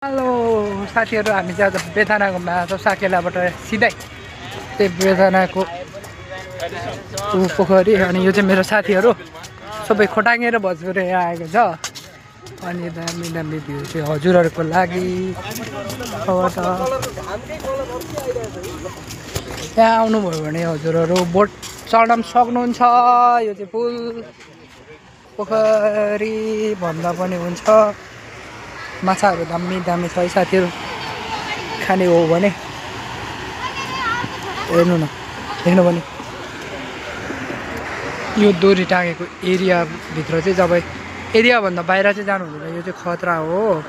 Hello साथीहरु, हामी चाहिँ आज बेथाना घुम्न आएको छौँ साकेलाबाट सिधै त्यही बेथानाको पोखरी। अनि यो चाहिँ मेरो साथीहरु सबै खोटाङेर भजपुरे आएको छ। अनि दामी दामी भ्यू चाहिँ हजुरहरुको लागि यहाँ आउनुभयो भने हजुरहरु बोट चढ्न सक्नुहुन्छ। यो चाहिँ पुल पोखरी भन्दा पनि हुन्छ। माछाहरू दामी दामी छ है साथीहरु, खाने हो भने हेर्नु न, देख्नु पनि यो दोरी टाँगेको एरिया भित्र चाहिँ जब एरिया भन्दा बाहिर चाहिँ जानु हुँदैन। यो चाहिँ खतरा हो।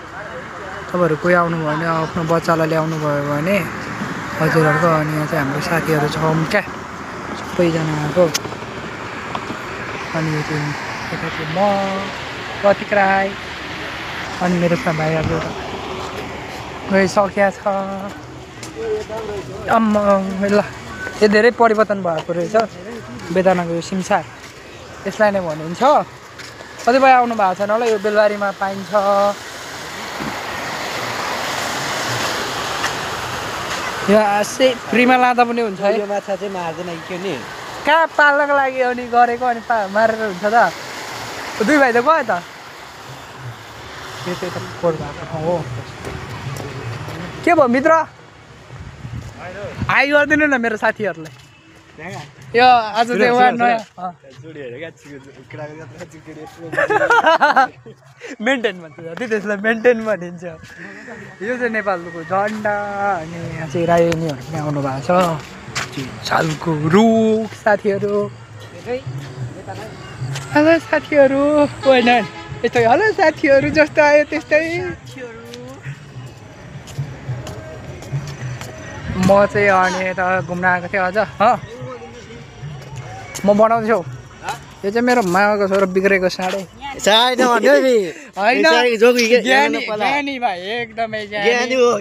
तपाईहरु कोही आउनु भयो भने आफ्नो बच्चालाई ल्याउनु भयो भने हजुरहरुको। अनि यहाँ चाहिँ हाम्रो साथीहरु छौँ क्या, सबैजना आएको। अनि यो चाहिँ यता चाहिँ म प्रतीक राई अनि मेरो भाइहरु गइसकेको छ। ल यो धेरै परिवर्तन भएको रहेछ बेदानाको यो सिमसार, यसलाई नै भनिन्छ। कतिपय आउनु भएको छैन होला, यो बेलबारीमा पाइन्छ। यो फ्रीमा लाँदा पनि हुन्छ है। यो माछा चाहिँ मार्दैन कि नि, कहाँ पाल्नको लागि अनि गरेको अनि मारेर हुन्छ त। दुई भाइ त गयो त। यो चाहिँ पोखर भएको ठाउँ हो। के भयो मित्र, हाई गरिदिनु न मेरो साथीहरूलाई। यो आज चाहिँ उहाँ नयाँ मेन्टेन भन्छ जति त्यसलाई मेन्टेन भनिन्छ। यो चाहिँ नेपालको झन्डा। अनि यहाँ चाहिँ राईनीहरू पनि आउनु भएको छ। सालको रुख साथीहरू। हेलो साथीहरू, यस्तै हेलो साथीहरू जस्तो आयो त्यस्तै। म चाहिँ अनि यता घुम्न आएको थिएँ अझ। म बनाउँछु। यो चाहिँ मेरो मामाको छोरो बिग्रेको साँडे ज्ञानी भाइ, एकदमै ज्ञानी हो।